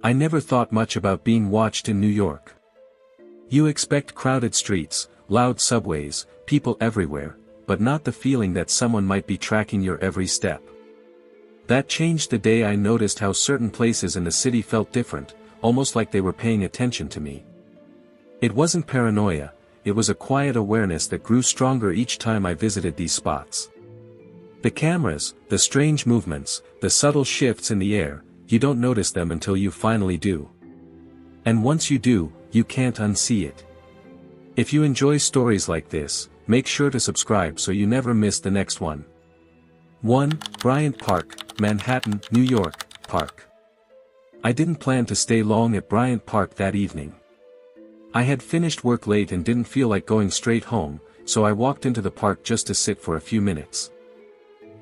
I never thought much about being watched in New York. You expect crowded streets, loud subways, people everywhere, but not the feeling that someone might be tracking your every step. That changed the day I noticed how certain places in the city felt different, almost like they were paying attention to me. It wasn't paranoia, it was a quiet awareness that grew stronger each time I visited these spots. The cameras, the strange movements, the subtle shifts in the air, you don't notice them until you finally do. And once you do, you can't unsee it. If you enjoy stories like this, make sure to subscribe so you never miss the next one. 1. Bryant Park, Manhattan, New York, Park. I didn't plan to stay long at Bryant Park that evening. I had finished work late and didn't feel like going straight home, so I walked into the park just to sit for a few minutes.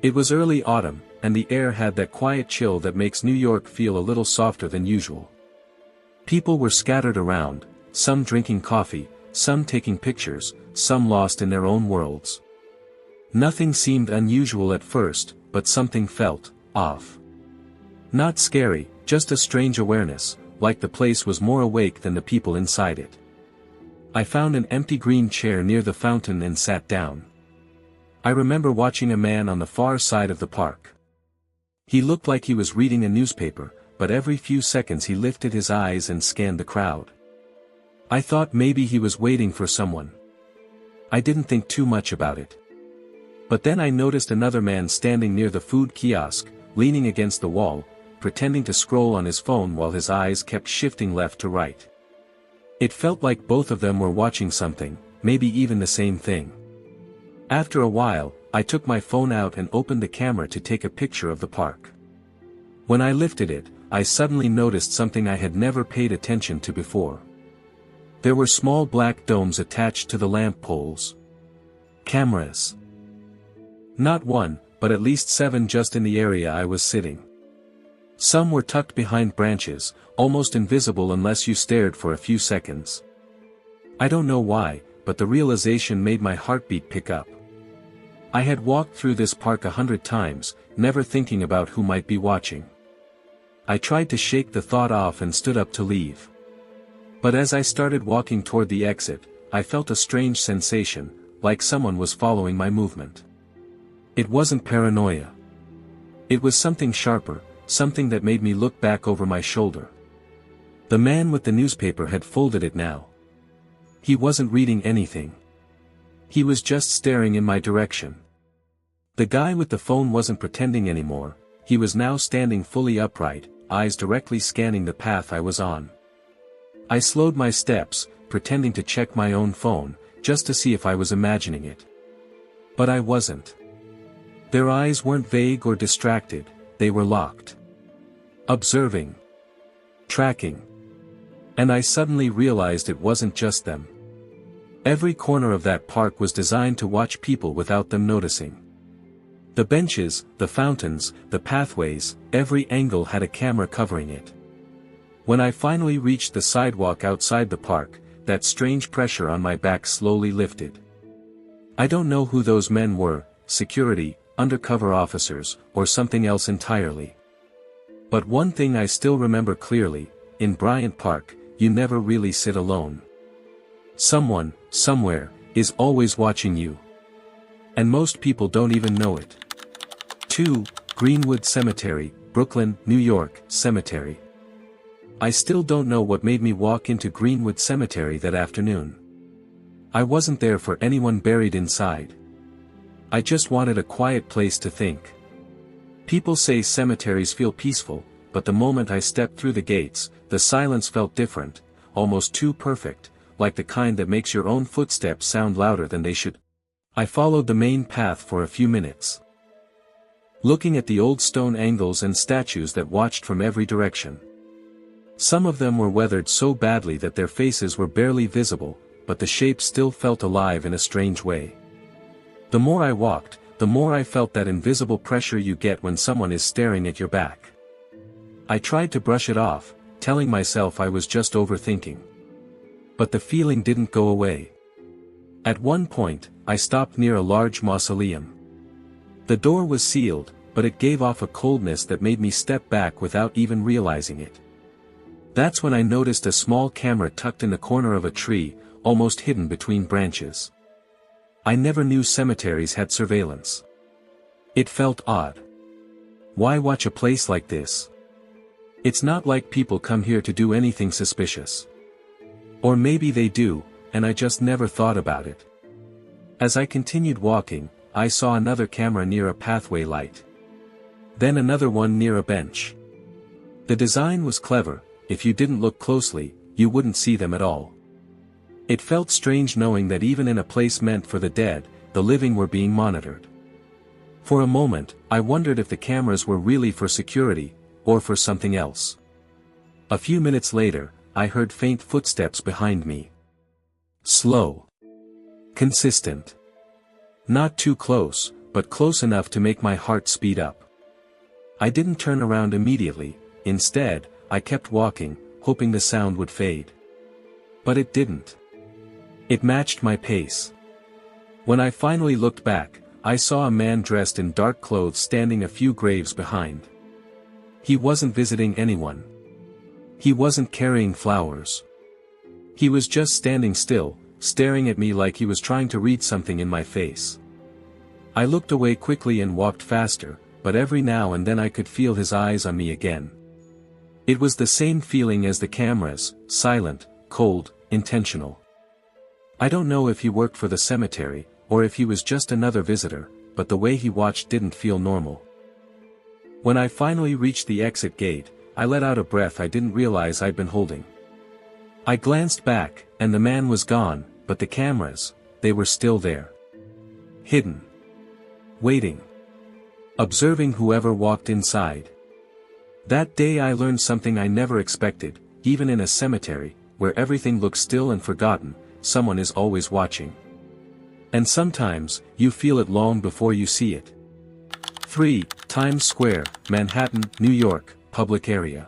It was early autumn, and the air had that quiet chill that makes New York feel a little softer than usual. People were scattered around, some drinking coffee, some taking pictures, some lost in their own worlds. Nothing seemed unusual at first, but something felt off. Not scary, just a strange awareness, like the place was more awake than the people inside it. I found an empty green chair near the fountain and sat down. I remember watching a man on the far side of the park. He looked like he was reading a newspaper, but every few seconds he lifted his eyes and scanned the crowd. I thought maybe he was waiting for someone. I didn't think too much about it. But then I noticed another man standing near the food kiosk, leaning against the wall, pretending to scroll on his phone while his eyes kept shifting left to right. It felt like both of them were watching something, maybe even the same thing. After a while, I took my phone out and opened the camera to take a picture of the park. When I lifted it, I suddenly noticed something I had never paid attention to before. There were small black domes attached to the lamp poles. Cameras. Not one, but at least 7 just in the area I was sitting. Some were tucked behind branches, almost invisible unless you stared for a few seconds. I don't know why, but the realization made my heartbeat pick up. I had walked through this park 100 times, never thinking about who might be watching. I tried to shake the thought off and stood up to leave. But as I started walking toward the exit, I felt a strange sensation, like someone was following my movement. It wasn't paranoia. It was something sharper, something that made me look back over my shoulder. The man with the newspaper had folded it now. He wasn't reading anything. He was just staring in my direction. The guy with the phone wasn't pretending anymore, he was now standing fully upright, eyes directly scanning the path I was on. I slowed my steps, pretending to check my own phone, just to see if I was imagining it. But I wasn't. Their eyes weren't vague or distracted, they were locked. Observing. Tracking. And I suddenly realized it wasn't just them. Every corner of that park was designed to watch people without them noticing. The benches, the fountains, the pathways, every angle had a camera covering it. When I finally reached the sidewalk outside the park, that strange pressure on my back slowly lifted. I don't know who those men were, security, undercover officers, or something else entirely. But one thing I still remember clearly, in Bryant Park, you never really sit alone. Someone, somewhere, is always watching you. And most people don't even know it. 2. Greenwood Cemetery, Brooklyn, New York, Cemetery. I still don't know what made me walk into Greenwood Cemetery that afternoon. I wasn't there for anyone buried inside. I just wanted a quiet place to think. People say cemeteries feel peaceful, but the moment I stepped through the gates, the silence felt different, almost too perfect, like the kind that makes your own footsteps sound louder than they should. I followed the main path for a few minutes, looking at the old stone angles and statues that watched from every direction. Some of them were weathered so badly that their faces were barely visible, but the shapes still felt alive in a strange way. The more I walked, the more I felt that invisible pressure you get when someone is staring at your back. I tried to brush it off, telling myself I was just overthinking. But the feeling didn't go away. At one point, I stopped near a large mausoleum. The door was sealed, but it gave off a coldness that made me step back without even realizing it. That's when I noticed a small camera tucked in the corner of a tree, almost hidden between branches. I never knew cemeteries had surveillance. It felt odd. Why watch a place like this? It's not like people come here to do anything suspicious. Or maybe they do, and I just never thought about it. As I continued walking, I saw another camera near a pathway light. Then another one near a bench. The design was clever. If you didn't look closely, you wouldn't see them at all. It felt strange knowing that even in a place meant for the dead, the living were being monitored. For a moment, I wondered if the cameras were really for security, or for something else. A few minutes later, I heard faint footsteps behind me. Slow. Consistent. Not too close, but close enough to make my heart speed up. I didn't turn around immediately. Instead, I kept walking, hoping the sound would fade. But it didn't. It matched my pace. When I finally looked back, I saw a man dressed in dark clothes standing a few graves behind. He wasn't visiting anyone. He wasn't carrying flowers. He was just standing still, staring at me like he was trying to read something in my face. I looked away quickly and walked faster, but every now and then I could feel his eyes on me again. It was the same feeling as the cameras, silent, cold, intentional. I don't know if he worked for the cemetery, or if he was just another visitor, but the way he watched didn't feel normal. When I finally reached the exit gate, I let out a breath I didn't realize I'd been holding. I glanced back, and the man was gone, but the cameras, they were still there. Hidden. Waiting. Observing whoever walked inside. That day I learned something I never expected. Even in a cemetery, where everything looks still and forgotten, someone is always watching. And sometimes, you feel it long before you see it. 3. Times Square, Manhattan, New York, public area.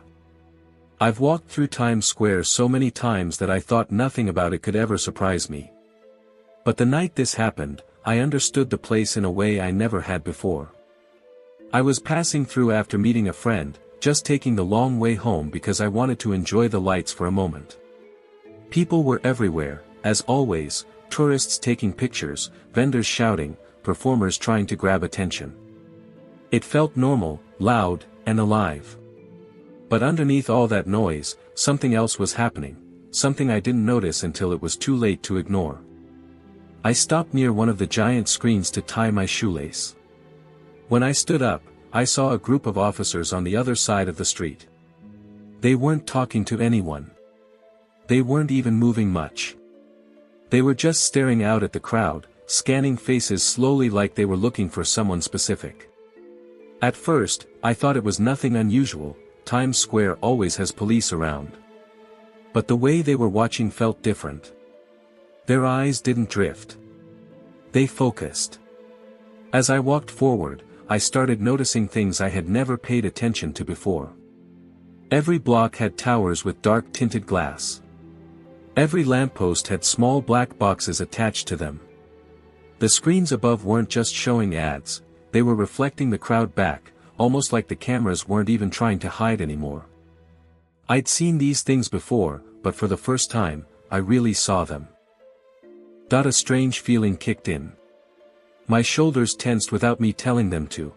I've walked through Times Square so many times that I thought nothing about it could ever surprise me. But the night this happened, I understood the place in a way I never had before. I was passing through after meeting a friend, just taking the long way home because I wanted to enjoy the lights for a moment. People were everywhere, as always, tourists taking pictures, vendors shouting, performers trying to grab attention. It felt normal, loud, and alive. But underneath all that noise, something else was happening, something I didn't notice until it was too late to ignore. I stopped near one of the giant screens to tie my shoelace. When I stood up, I saw a group of officers on the other side of the street. They weren't talking to anyone. They weren't even moving much. They were just staring out at the crowd, scanning faces slowly like they were looking for someone specific. At first, I thought it was nothing unusual. Times Square always has police around. But the way they were watching felt different. Their eyes didn't drift. They focused. As I walked forward, I started noticing things I had never paid attention to before. Every block had towers with dark tinted glass. Every lamppost had small black boxes attached to them. The screens above weren't just showing ads, they were reflecting the crowd back, almost like the cameras weren't even trying to hide anymore. I'd seen these things before, but for the first time, I really saw them. A strange feeling kicked in. My shoulders tensed without me telling them to.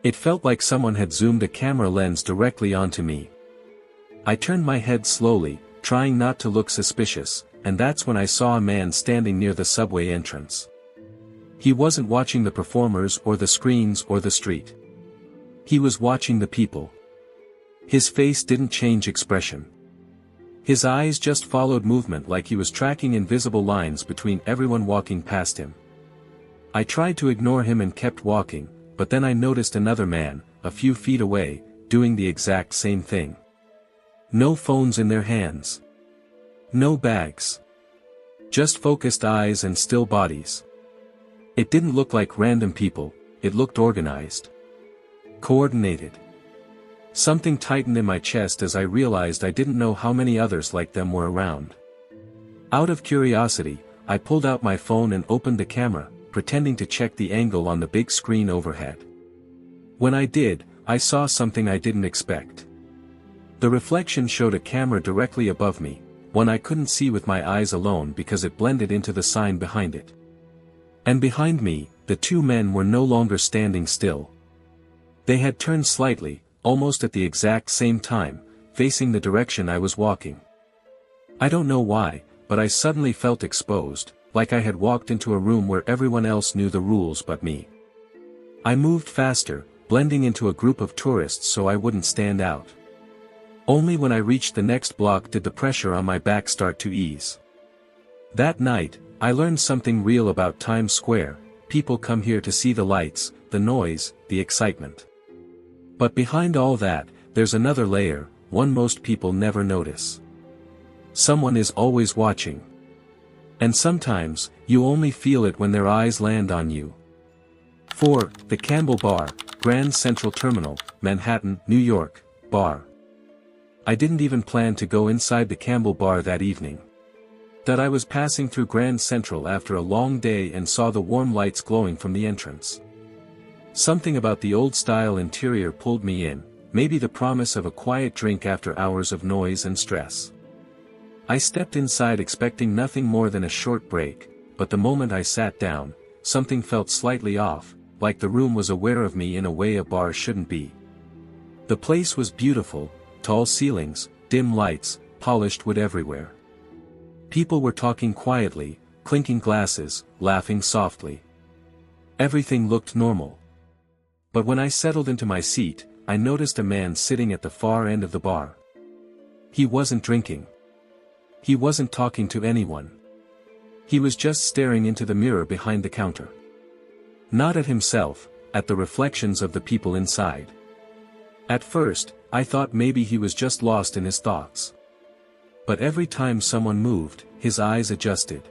It felt like someone had zoomed a camera lens directly onto me. I turned my head slowly, trying not to look suspicious, and that's when I saw a man standing near the subway entrance. He wasn't watching the performers or the screens or the street. He was watching the people. His face didn't change expression. His eyes just followed movement like he was tracking invisible lines between everyone walking past him. I tried to ignore him and kept walking, but then I noticed another man, a few feet away, doing the exact same thing. No phones in their hands. No bags. Just focused eyes and still bodies. It didn't look like random people, it looked organized. Coordinated. Something tightened in my chest as I realized I didn't know how many others like them were around. Out of curiosity, I pulled out my phone and opened the camera, pretending to check the angle on the big screen overhead. When I did, I saw something I didn't expect. The reflection showed a camera directly above me, one I couldn't see with my eyes alone because it blended into the sign behind it. And behind me, the two men were no longer standing still. They had turned slightly, almost at the exact same time, facing the direction I was walking. I don't know why, but I suddenly felt exposed, like I had walked into a room where everyone else knew the rules but me. I moved faster, blending into a group of tourists so I wouldn't stand out. Only when I reached the next block did the pressure on my back start to ease. That night, I learned something real about Times Square. People come here to see the lights, the noise, the excitement. But behind all that, there's another layer, one most people never notice. Someone is always watching. And sometimes, you only feel it when their eyes land on you. 4. The Campbell Bar, Grand Central Terminal, Manhattan, New York, Bar. I didn't even plan to go inside the Campbell Bar that evening. That I was passing through Grand Central after a long day and saw the warm lights glowing from the entrance. Something about the old-style interior pulled me in, maybe the promise of a quiet drink after hours of noise and stress. I stepped inside expecting nothing more than a short break, but the moment I sat down, something felt slightly off, like the room was aware of me in a way a bar shouldn't be. The place was beautiful, tall ceilings, dim lights, polished wood everywhere. People were talking quietly, clinking glasses, laughing softly. Everything looked normal. But when I settled into my seat, I noticed a man sitting at the far end of the bar. He wasn't drinking. He wasn't talking to anyone. He was just staring into the mirror behind the counter. Not at himself, at the reflections of the people inside. At first, I thought maybe he was just lost in his thoughts. But every time someone moved, his eyes adjusted.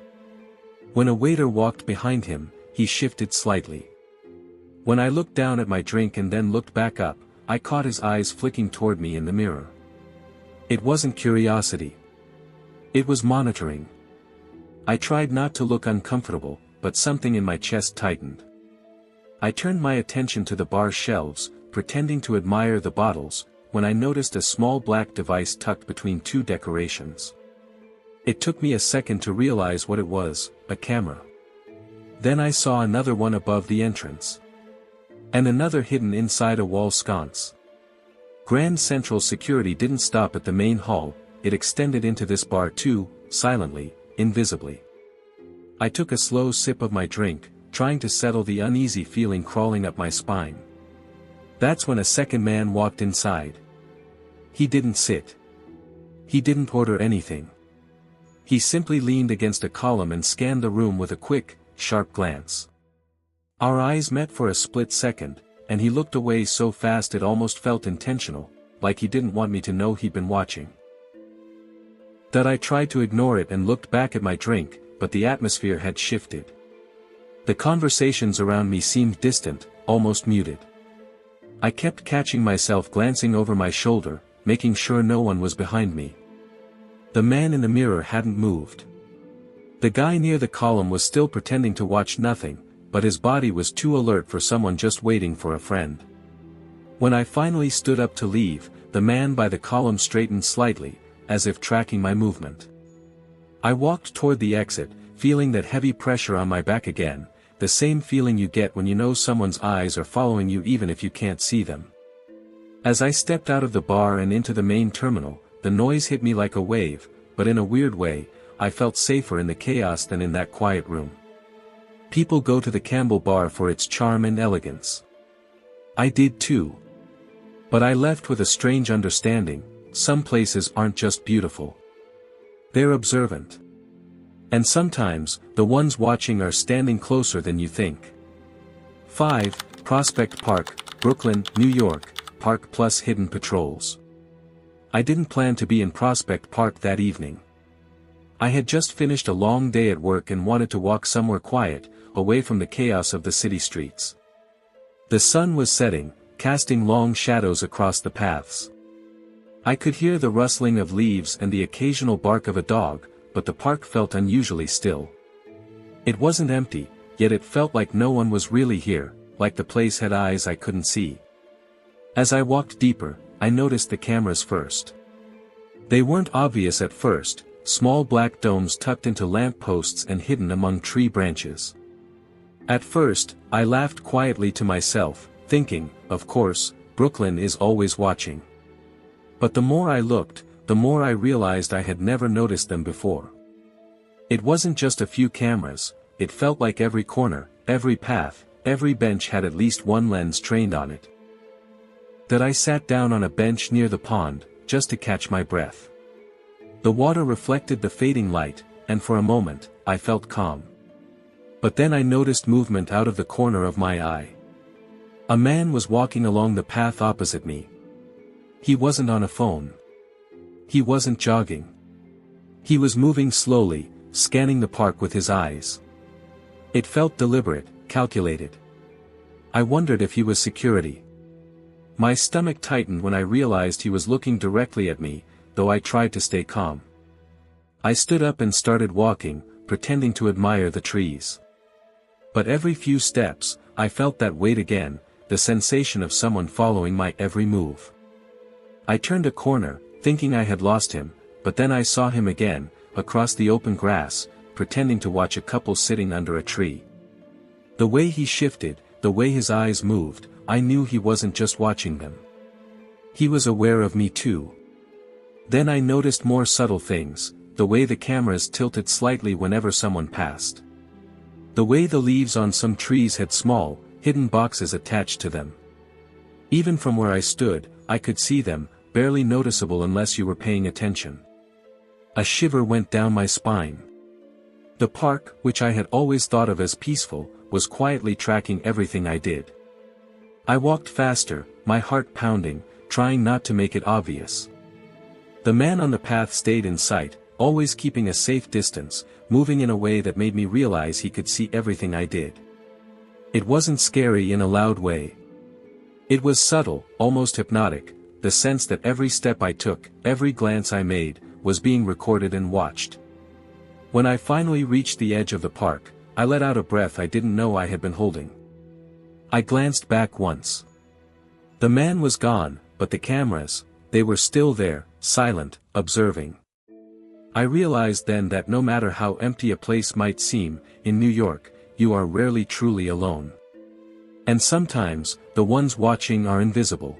When a waiter walked behind him, he shifted slightly. When I looked down at my drink and then looked back up, I caught his eyes flicking toward me in the mirror. It wasn't curiosity. It was monitoring. I tried not to look uncomfortable, but something in my chest tightened. I turned my attention to the bar shelves, pretending to admire the bottles, when I noticed a small black device tucked between two decorations. It took me a second to realize what it was, a camera. Then I saw another one above the entrance. And another hidden inside a wall sconce. Grand Central security didn't stop at the main hall, it extended into this bar too, silently, invisibly. I took a slow sip of my drink, trying to settle the uneasy feeling crawling up my spine. That's when a second man walked inside. He didn't sit. He didn't order anything. He simply leaned against a column and scanned the room with a quick, sharp glance. Our eyes met for a split second, and he looked away so fast it almost felt intentional, like he didn't want me to know he'd been watching. That I tried to ignore it and looked back at my drink, but the atmosphere had shifted. The conversations around me seemed distant, almost muted. I kept catching myself glancing over my shoulder, making sure no one was behind me. The man in the mirror hadn't moved. The guy near the column was still pretending to watch nothing, but his body was too alert for someone just waiting for a friend. When I finally stood up to leave, the man by the column straightened slightly, as if tracking my movement. I walked toward the exit, feeling that heavy pressure on my back again, the same feeling you get when you know someone's eyes are following you even if you can't see them. As I stepped out of the bar and into the main terminal, the noise hit me like a wave, but in a weird way, I felt safer in the chaos than in that quiet room. People go to the Campbell Bar for its charm and elegance. I did too. But I left with a strange understanding, some places aren't just beautiful. They're observant. And sometimes, the ones watching are standing closer than you think. 5. Prospect Park, Brooklyn, New York, Park plus hidden patrols. I didn't plan to be in Prospect Park that evening. I had just finished a long day at work and wanted to walk somewhere quiet, away from the chaos of the city streets. The sun was setting, casting long shadows across the paths. I could hear the rustling of leaves and the occasional bark of a dog, but the park felt unusually still. It wasn't empty, yet it felt like no one was really here, like the place had eyes I couldn't see. As I walked deeper, I noticed the cameras first. They weren't obvious at first, small black domes tucked into lamp posts and hidden among tree branches. At first, I laughed quietly to myself, thinking, of course, Brooklyn is always watching. But the more I looked, the more I realized I had never noticed them before. It wasn't just a few cameras, it felt like every corner, every path, every bench had at least one lens trained on it. That I sat down on a bench near the pond, just to catch my breath. The water reflected the fading light, and for a moment, I felt calm. But then I noticed movement out of the corner of my eye. A man was walking along the path opposite me. He wasn't on a phone. He wasn't jogging. He was moving slowly, scanning the park with his eyes. It felt deliberate, calculated. I wondered if he was security. My stomach tightened when I realized he was looking directly at me, though I tried to stay calm. I stood up and started walking, pretending to admire the trees. But every few steps, I felt that weight again, the sensation of someone following my every move. I turned a corner, thinking I had lost him, but then I saw him again, across the open grass, pretending to watch a couple sitting under a tree. The way he shifted, the way his eyes moved, I knew he wasn't just watching them. He was aware of me too. Then I noticed more subtle things, the way the cameras tilted slightly whenever someone passed. The way the leaves on some trees had small, hidden boxes attached to them. Even from where I stood, I could see them, barely noticeable unless you were paying attention. A shiver went down my spine. The park, which I had always thought of as peaceful, was quietly tracking everything I did. I walked faster, my heart pounding, trying not to make it obvious. The man on the path stayed in sight, always keeping a safe distance, moving in a way that made me realize he could see everything I did. It wasn't scary in a loud way. It was subtle, almost hypnotic, the sense that every step I took, every glance I made, was being recorded and watched. When I finally reached the edge of the park, I let out a breath I didn't know I had been holding. I glanced back once. The man was gone, but the cameras, they were still there, silent, observing. I realized then that no matter how empty a place might seem, in New York, you are rarely truly alone. And sometimes, the ones watching are invisible.